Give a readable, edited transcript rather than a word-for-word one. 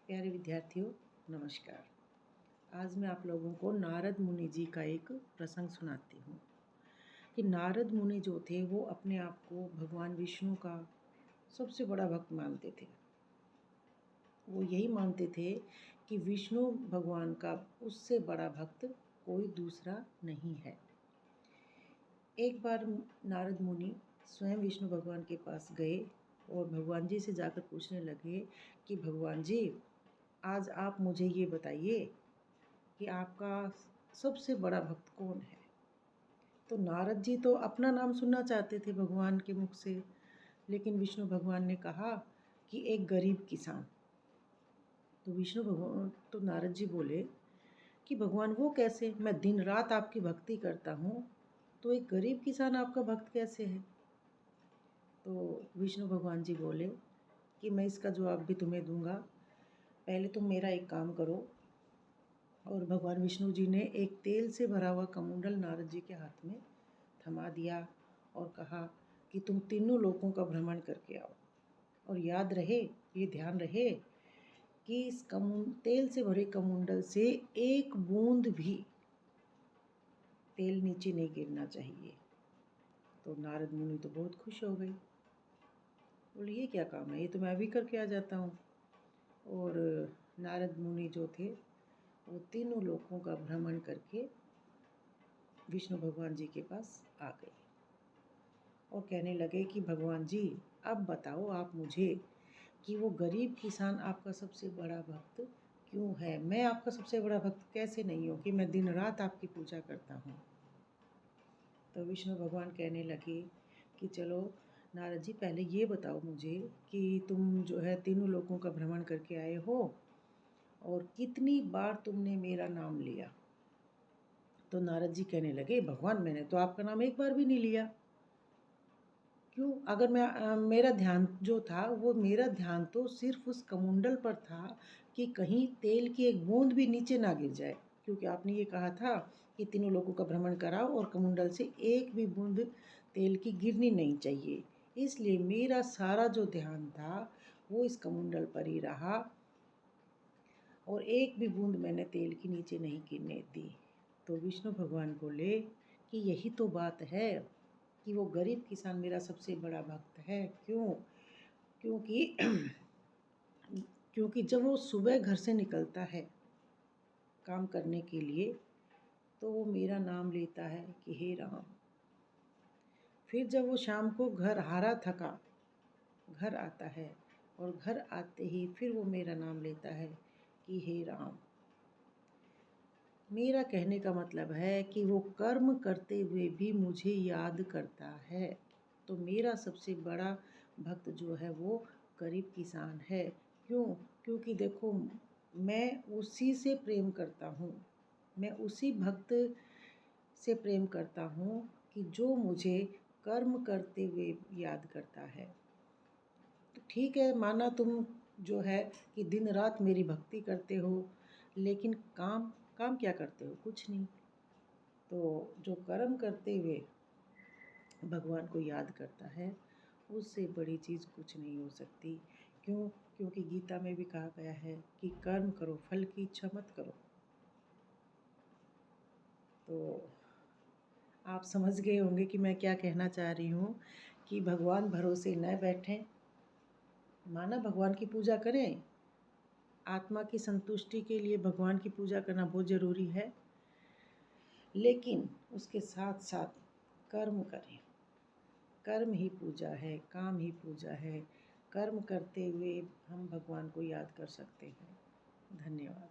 प्यारे विद्यार्थियों, नमस्कार। आज मैं आप लोगों को नारद मुनि जी का एक प्रसंग सुनाती हूँ कि नारद मुनि जो थे वो अपने आप को भगवान विष्णु का सबसे बड़ा भक्त मानते थे। वो यही मानते थे कि विष्णु भगवान का उससे बड़ा भक्त कोई दूसरा नहीं है। एक बार नारद मुनि स्वयं विष्णु भगवान के पास गए और भगवान जी से जाकर पूछने लगे कि भगवान जी, आज आप मुझे ये बताइए कि आपका सबसे बड़ा भक्त कौन है। तो नारद जी तो अपना नाम सुनना चाहते थे भगवान के मुख से, लेकिन विष्णु भगवान ने कहा कि एक गरीब किसान। तो नारद जी बोले कि भगवान वो कैसे, मैं दिन रात आपकी भक्ति करता हूँ, तो एक गरीब किसान आपका भक्त कैसे है। तो विष्णु भगवान जी बोले कि मैं इसका जवाब भी तुम्हें दूंगा, पहले तुम मेरा एक काम करो। और भगवान विष्णु जी ने एक तेल से भरा हुआ कमंडल नारद जी के हाथ में थमा दिया और कहा कि तुम तीनों लोकों का भ्रमण करके आओ, और याद रहे, ये ध्यान रहे कि इस तेल से भरे कमंडल से एक बूंद भी तेल नीचे नहीं गिरना चाहिए। तो नारद मुनि तो बहुत खुश हो गए, बोले ये क्या काम है, ये तो मैं अभी करके आ जाता हूँ। और नारद मुनि जो थे वो तीनों लोकों का भ्रमण करके विष्णु भगवान जी के पास आ गए और कहने लगे कि भगवान जी, अब बताओ आप मुझे कि वो गरीब किसान आपका सबसे बड़ा भक्त क्यों है। मैं आपका सबसे बड़ा भक्त कैसे नहीं हूँ कि मैं दिन रात आपकी पूजा करता हूँ। तो विष्णु भगवान कहने लगे कि चलो नारद जी, पहले ये बताओ मुझे कि तुम जो है तीनों लोकों का भ्रमण करके आए हो और कितनी बार तुमने मेरा नाम लिया। तो नारद जी कहने लगे, भगवान मैंने तो आपका नाम एक बार भी नहीं लिया। क्यों? अगर मेरा ध्यान जो था वो मेरा ध्यान तो सिर्फ उस कमंडल पर था कि कहीं तेल की एक बूंद भी नीचे ना गिर जाए, क्योंकि आपने ये कहा था कि तीनों लोगों का भ्रमण कराओ और कमंडल से एक भी बूंद तेल की गिरनी नहीं चाहिए। इसलिए मेरा सारा जो ध्यान था वो इस कमंडल पर ही रहा और एक भी बूंद मैंने तेल की नीचे नहीं गिरने दी। तो विष्णु भगवान बोले कि यही तो बात है कि वो गरीब किसान मेरा सबसे बड़ा भक्त है। क्यों? क्योंकि क्योंकि जब वो सुबह घर से निकलता है काम करने के लिए, तो वो मेरा नाम लेता है कि हे राम। फिर जब वो शाम को घर हारा थका घर आता है और घर आते ही फिर वो मेरा नाम लेता है कि हे राम। मेरा कहने का मतलब है कि वो कर्म करते हुए भी मुझे याद करता है। तो मेरा सबसे बड़ा भक्त जो है वो गरीब किसान है। क्यों? क्योंकि देखो, मैं उसी से प्रेम करता हूँ, मैं उसी भक्त से प्रेम करता हूँ कि जो मुझे कर्म करते हुए याद करता है। तो ठीक है, माना तुम जो है कि दिन रात मेरी भक्ति करते हो, लेकिन काम काम क्या करते हो? कुछ नहीं। तो जो कर्म करते हुए भगवान को याद करता है, उससे बड़ी चीज़ कुछ नहीं हो सकती। क्यों? क्योंकि गीता में भी कहा गया है कि कर्म करो, फल की इच्छा मत करो। तो आप समझ गए होंगे कि मैं क्या कहना चाह रही हूँ कि भगवान भरोसे न बैठें, माना भगवान की पूजा करें, आत्मा की संतुष्टि के लिए भगवान की पूजा करना बहुत ज़रूरी है, लेकिन उसके साथ साथ कर्म करें। कर्म ही पूजा है, काम ही पूजा है। कर्म करते हुए हम भगवान को याद कर सकते हैं। धन्यवाद।